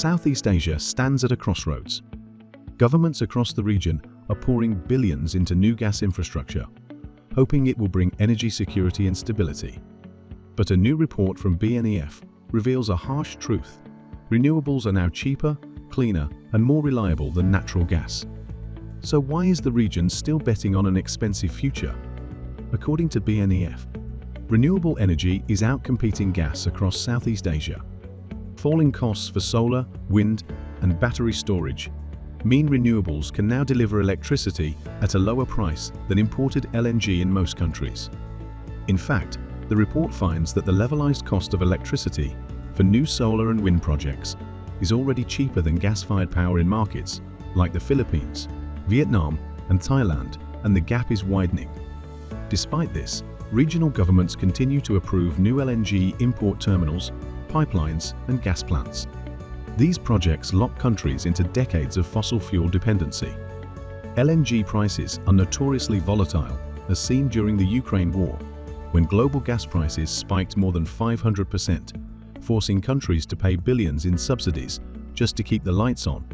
Southeast Asia stands at a crossroads. Governments across the region are pouring billions into new gas infrastructure, hoping it will bring energy security and stability. But a new report from BloombergNEF reveals a harsh truth. Renewables are now cheaper, cleaner, and more reliable than natural gas. So why is the region still betting on an expensive future? According to BloombergNEF, renewable energy is outcompeting gas across Southeast Asia. Falling costs for solar, wind, and battery storage mean renewables can now deliver electricity at a lower price than imported LNG in most countries. In fact, the report finds that the levelized cost of electricity for new solar and wind projects is already cheaper than gas-fired power in markets like the Philippines, Vietnam, and Thailand, and the gap is widening. Despite this, regional governments continue to approve new LNG import terminals, pipelines, and gas plants. These projects lock countries into decades of fossil fuel dependency. LNG prices are notoriously volatile, as seen during the Ukraine war, when global gas prices spiked more than 500%, forcing countries to pay billions in subsidies just to keep the lights on.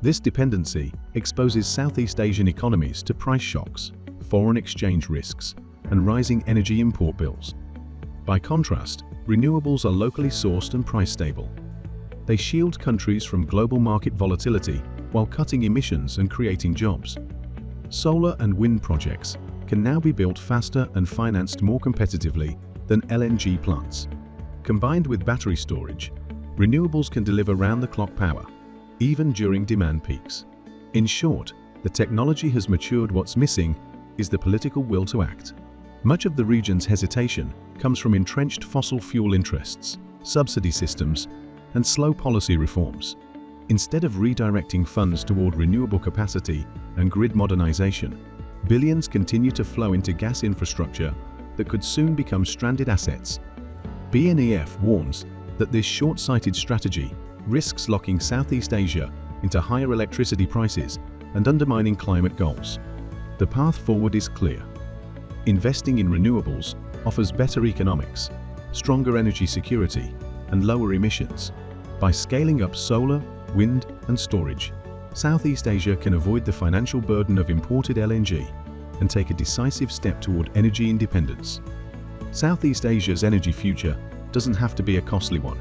This dependency exposes Southeast Asian economies to price shocks, foreign exchange risks, and rising energy import bills. By contrast, renewables are locally sourced and price stable. They shield countries from global market volatility while cutting emissions and creating jobs. Solar and wind projects can now be built faster and financed more competitively than LNG plants. Combined with battery storage, renewables can deliver round-the-clock power, even during demand peaks. In short, the technology has matured. What's missing is the political will to act. Much of the region's hesitation comes from entrenched fossil fuel interests, subsidy systems, and slow policy reforms. Instead of redirecting funds toward renewable capacity and grid modernization, billions continue to flow into gas infrastructure that could soon become stranded assets. BloombergNEF warns that this short-sighted strategy risks locking Southeast Asia into higher electricity prices and undermining climate goals. The path forward is clear. Investing in renewables offers better economics, stronger energy security, and lower emissions. By scaling up solar, wind, and storage, Southeast Asia can avoid the financial burden of imported LNG and take a decisive step toward energy independence. Southeast Asia's energy future doesn't have to be a costly one.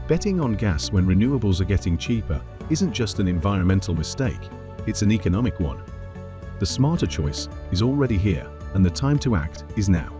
Betting on gas when renewables are getting cheaper isn't just an environmental mistake, it's an economic one. The smarter choice is already here, and the time to act is now.